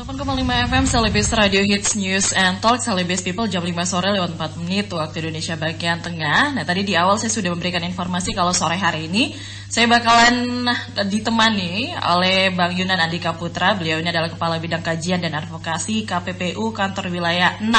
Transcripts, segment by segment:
108,5 FM Celebes Radio Hits News and Talk Celebes People jam 5 sore lewat 4 menit waktu Indonesia bagian tengah. Nah tadi di awal saya sudah memberikan informasi kalau sore hari ini saya bakalan ditemani oleh Bang Yunan Andika Putra. Beliau ini adalah Kepala Bidang Kajian dan Advokasi KPPU Kantor Wilayah 6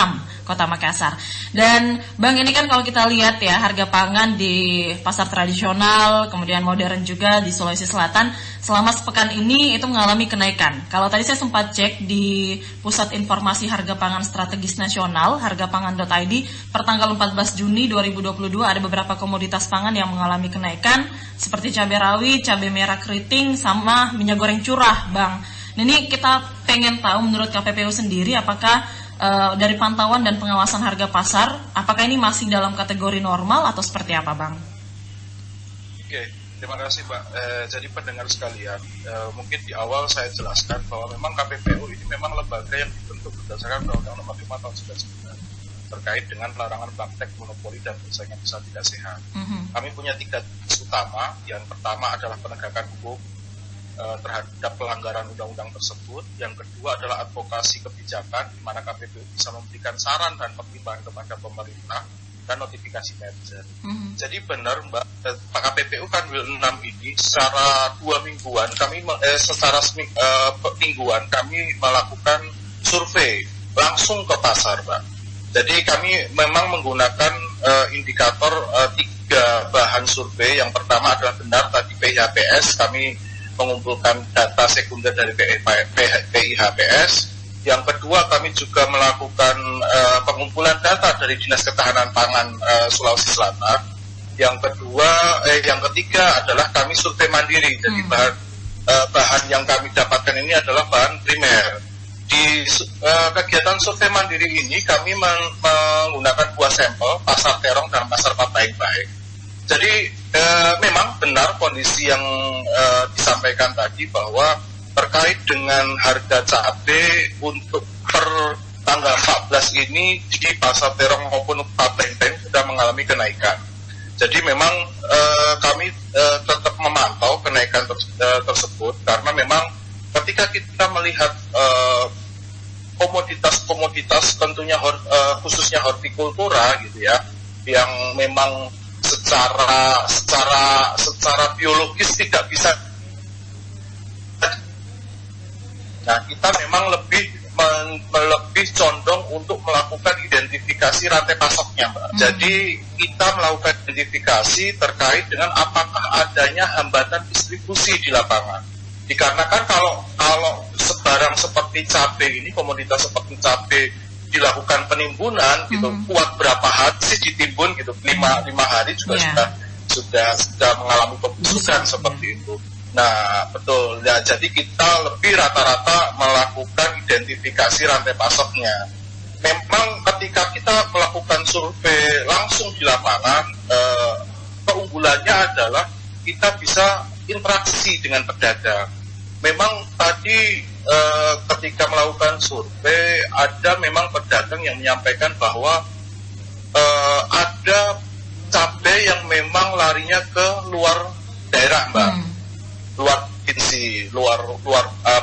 Kota Makassar. Dan Bang ini kan kalau kita lihat ya harga pangan di pasar tradisional kemudian modern juga di Sulawesi Selatan selama sepekan ini itu mengalami kenaikan. Kalau tadi saya sempat cek di Pusat Informasi Harga Pangan Strategis Nasional, hargapangan.id, per tanggal 14 Juni 2022 ada beberapa komoditas pangan yang mengalami kenaikan, seperti cabai rawit, cabai merah keriting, sama minyak goreng curah, Bang. Nah, ini kita pengen tahu menurut KPPU sendiri, apakah dari pantauan dan pengawasan harga pasar, apakah ini masih dalam kategori normal atau seperti apa, Bang? Oke. Terima kasih Mbak. Jadi pendengar sekalian, mungkin di awal saya jelaskan bahwa memang KPPU ini memang lembaga yang dibentuk berdasarkan Undang-Undang Nomor 5 Tahun 1999 terkait dengan larangan praktek monopoli dan persaingan usaha tidak sehat. Kami punya 3 tugas utama. Yang pertama adalah penegakan hukum terhadap pelanggaran undang-undang tersebut. Yang kedua adalah advokasi kebijakan, di mana KPPU bisa memberikan saran dan pertimbangan kepada pemerintah dan notifikasi merger. Jadi benar Mbak, Pak KPPU kan Wil 6 ini secara 2 mingguan kami mingguan kami melakukan survei langsung ke pasar, Mbak. Jadi kami memang menggunakan indikator 3 bahan survei. Yang pertama adalah benar tadi PIHPS, kami mengumpulkan data sekunder dari PIHPS. Yang kedua, kami juga melakukan pengumpulan data dari Dinas Ketahanan Pangan Sulawesi Selatan. Yang ketiga adalah kami survei mandiri. Jadi bahan yang kami dapatkan ini adalah bahan primer. Di kegiatan survei mandiri ini kami menggunakan 2 sampel, pasar terong dan pasar Pabaik-Baik. Jadi memang benar kondisi yang disampaikan tadi bahwa terkait dengan harga cabai untuk per tanggal 14 ini di pasar terong maupun Pabaik-Baik sudah mengalami kenaikan. Jadi memang kami tetap memantau kenaikan tersebut karena memang ketika kita melihat komoditas-komoditas tentunya khususnya hortikultura gitu ya, yang memang secara biologis tidak bisa. Nah, kita memang lebih condong untuk melakukan identifikasi rantai pasoknya, Mbak. Jadi kita melakukan identifikasi terkait dengan apakah adanya hambatan distribusi di lapangan. Dikarenakan kalau sebarang seperti cabai ini, komoditas seperti cabai dilakukan penimbunan gitu, kuat berapa hari sih ditimbun gitu, 5 hari juga sudah mengalami pembusukan seperti itu. Nah, betul. Ya, jadi kita lebih rata-rata melakukan identifikasi rantai pasoknya. Memang ketika kita melakukan survei langsung di lapangan, keunggulannya adalah kita bisa interaksi dengan pedagang. Memang tadi ketika melakukan survei, ada memang pedagang yang menyampaikan bahwa ada cabai yang memang larinya ke luar daerah, Mbak. Luar provinsi, luar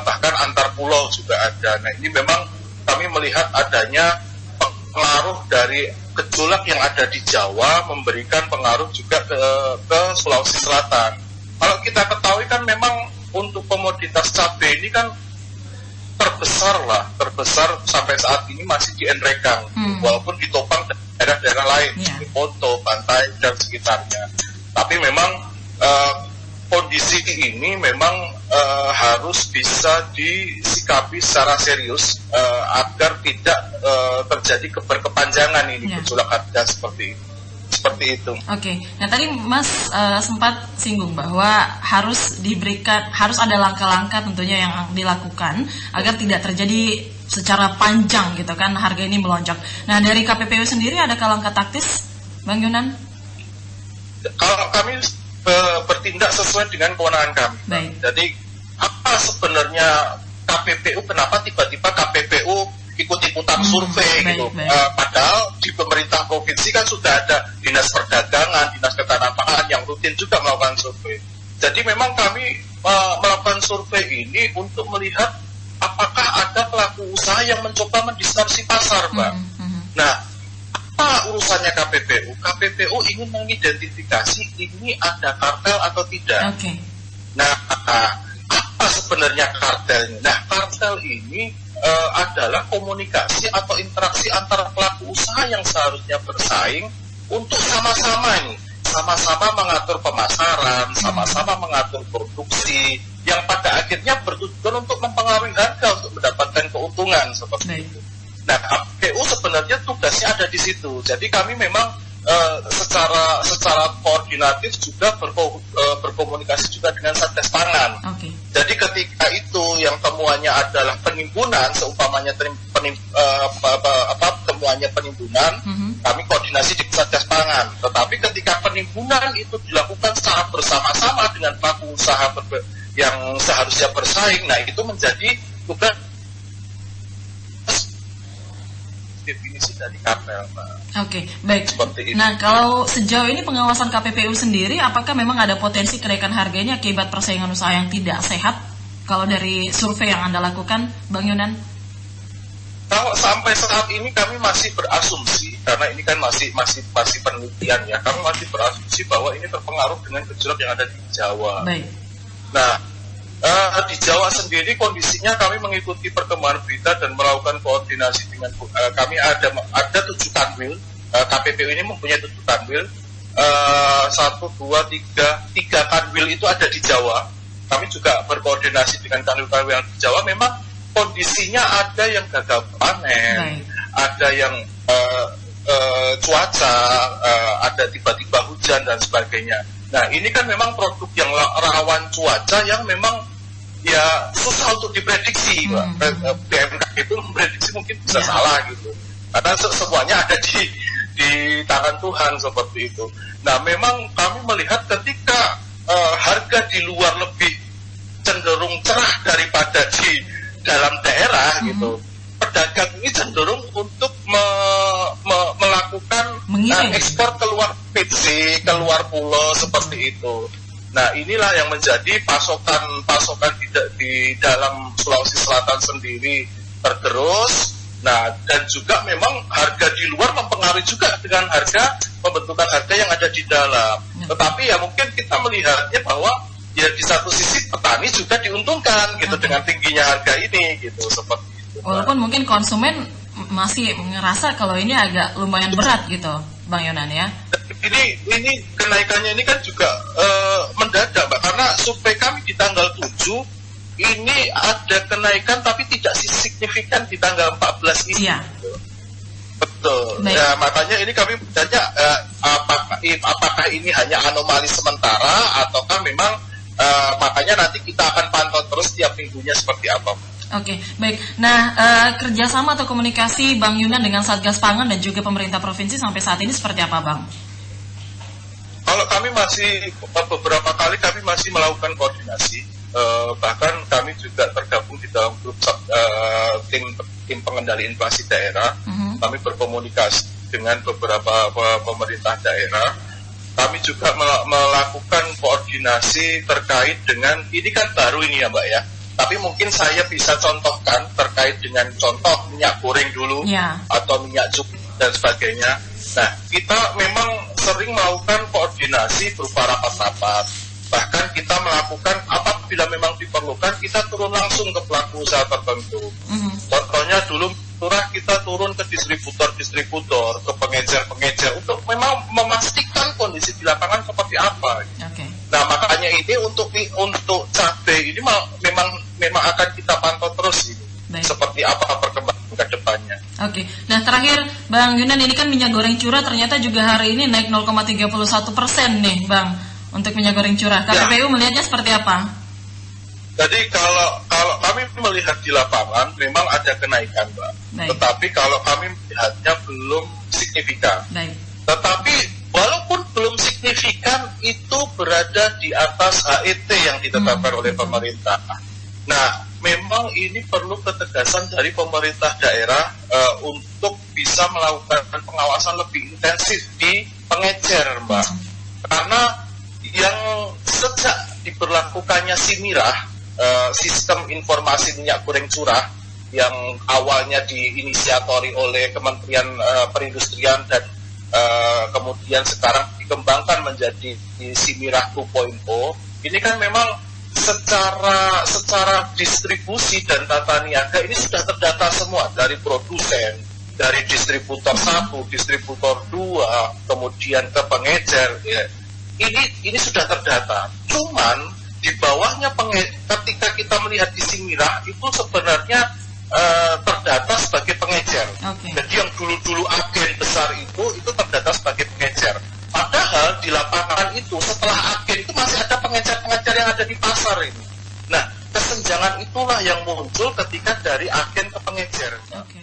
bahkan antar pulau juga ada. Nah, ini memang kami melihat adanya pengaruh dari gejolak yang ada di Jawa memberikan pengaruh juga ke Sulawesi Selatan. Kalau kita ketahui kan memang untuk komoditas cabai ini kan terbesar sampai saat ini masih di Enrekang, walaupun ditopang daerah-daerah lain, di Poto, Bantai dan sekitarnya. Tapi memang kondisi ini memang harus bisa disikapi secara serius agar tidak terjadi berkepanjangan ini gejolak harga seperti itu. Oke. Nah tadi Mas sempat singgung bahwa harus ada langkah-langkah tentunya yang dilakukan agar tidak terjadi secara panjang gitu kan harga ini melonjak. Nah dari KPPU sendiri adakah langkah taktis, Bang Yunan? Kalau kami bertindak sesuai dengan kewenangan kami. Baik. Jadi apa sebenarnya KPPU, kenapa tiba-tiba KPPU ikut-ikutan survei gitu? Padahal di pemerintah provinsi kan sudah ada Dinas Perdagangan, Dinas Ketahanan Pangan yang rutin juga melakukan survei. Jadi memang kami melakukan survei ini untuk melihat apakah ada pelaku pelaku usaha yang mencoba mendistorsi pasar, Mbak. Nah, apa urusannya KPPU? KPPU ingin mengidentifikasi ini ada kartel atau tidak. Nah, apa sebenarnya kartelnya? Nah, kartel ini adalah komunikasi atau interaksi antara pelaku usaha yang seharusnya bersaing untuk sama-sama mengatur pemasaran, sama-sama mengatur produksi, yang pada akhirnya bertujuan untuk mempengaruhi harga untuk mendapatkan keuntungan seperti itu. Nah, KPU sebenarnya tugasnya ada di situ. Jadi kami memang secara koordinatif juga berkomunikasi juga dengan Satgas Pangan. Jadi ketika itu yang temuannya adalah penimbunan, seumpamanya temuannya penimbunan, kami koordinasi di Satgas Pangan. Tetapi ketika penimbunan itu dilakukan secara bersama-sama dengan pelaku usaha yang seharusnya bersaing, nah itu menjadi tugas definisi dari kartel, Pak. Baik. Nah, kalau sejauh ini pengawasan KPPU sendiri, apakah memang ada potensi kenaikan harganya akibat persaingan usaha yang tidak sehat? Kalau dari survei yang Anda lakukan, Bang Yunan? Kalau sampai saat ini kami masih berasumsi, karena ini kan masih penelitian ya, kami masih berasumsi bahwa ini terpengaruh dengan gejolak yang ada di Jawa. Baik. Nah, di Jawa sendiri kondisinya kami mengikuti perkembangan berita dan melakukan koordinasi dengan kami ada 7 kanwil. KPPU ini mempunyai 7 kanwil, 1, 2, 3 kanwil itu ada di Jawa. Kami juga berkoordinasi dengan kanwil-kanwil yang di Jawa. Memang kondisinya ada yang gagal panen, ada yang cuaca, ada tiba-tiba hujan dan sebagainya. Nah, ini kan memang produk yang rawan cuaca yang memang ya susah untuk diprediksi, BMKG itu memprediksi mungkin bisa salah gitu, karena semuanya ada di tangan Tuhan seperti itu. Nah, memang kami melihat ketika harga di luar lebih cenderung cerah daripada di dalam daerah gitu, pedagang ini cenderung untuk melakukan ekspor keluar PC, keluar pulau seperti itu. Nah, inilah yang menjadi pasokan di dalam Sulawesi Selatan sendiri tergerus. Nah, dan juga memang harga di luar mempengaruhi juga dengan pembentukan harga yang ada di dalam. Tetapi ya mungkin kita melihatnya bahwa ya di satu sisi petani juga diuntungkan gitu dengan tingginya harga ini gitu, seperti itu. Walaupun mungkin konsumen masih ngerasa kalau ini agak lumayan berat gitu, Bang Yunan ya. Ini kenaikannya ini kan juga mendadak, Mbak, karena survei kami di tanggal 7 ini ada kenaikan tapi tidak signifikan di tanggal 14 ini. Iya. Betul. Ya, makanya ini kami bertanya apakah ini hanya anomali sementara ataukah memang makanya nanti kita akan pantau terus tiap minggunya seperti apa. Baik. Nah, kerjasama atau komunikasi Bang Yunan dengan Satgas Pangan dan juga pemerintah provinsi sampai saat ini seperti apa, Bang? Kalau kami beberapa kali kami masih melakukan koordinasi, bahkan kami juga tergabung di dalam grup tim pengendali inflasi daerah. Kami berkomunikasi dengan beberapa pemerintah daerah. Kami juga melakukan koordinasi terkait dengan, ini kan baru ini ya Mbak ya, tapi mungkin saya bisa contohkan terkait dengan contoh minyak goreng dulu, atau minyak cukup dan sebagainya. Nah, kita memang sering melakukan koordinasi berupa rapat-rapat. Bahkan kita melakukan apabila memang diperlukan, kita turun langsung ke pelaku usaha tertentu. Contohnya dulu kita turun ke distributor, ke pengecer untuk memang memastikan kondisi di lapangan seperti apa. Nah, makanya ini untuk cabai ini memang akan kita pantau terus ini. Seperti apa perkembangan ke depannya. Nah terakhir Bang Yunan, ini kan minyak goreng curah ternyata juga hari ini naik 0,31% nih Bang, untuk minyak goreng curah. KPPU melihatnya seperti apa? Jadi kalau kami melihat di lapangan memang ada kenaikan, Mbak. Tetapi kalau kami melihatnya belum signifikan. Tetapi walaupun belum signifikan, itu berada di atas HET yang ditetapkan oleh pemerintah. Nah, memang ini perlu ketegasan dari pemerintah daerah untuk bisa melakukan pengawasan lebih intensif di pengecer, Mbak. Karena yang sejak diberlakukannya SIMIRAH, sistem informasi minyak goreng curah, yang awalnya diinisiatori oleh Kementerian Perindustrian dan kemudian sekarang dikembangkan menjadi Simirah 2.0, ini kan memang secara distribusi dan tata niaga ini sudah terdata semua, dari produsen, dari distributor 1, distributor 2, kemudian ke pengecer, ya. Ini sudah terdata. Cuman di bawahnya ketika kita melihat di Simirah itu sebenarnya terdata sebagai pengecer. Okay. Jadi yang dulu-dulu agen besar itu terdata sebagai pengecer. Padahal di lapangan itu setelah agen itu masih ada pengecer-pengecer yang ada di pasar ini. Nah, kesenjangan itulah yang muncul ketika dari agen ke pengecer. Okay.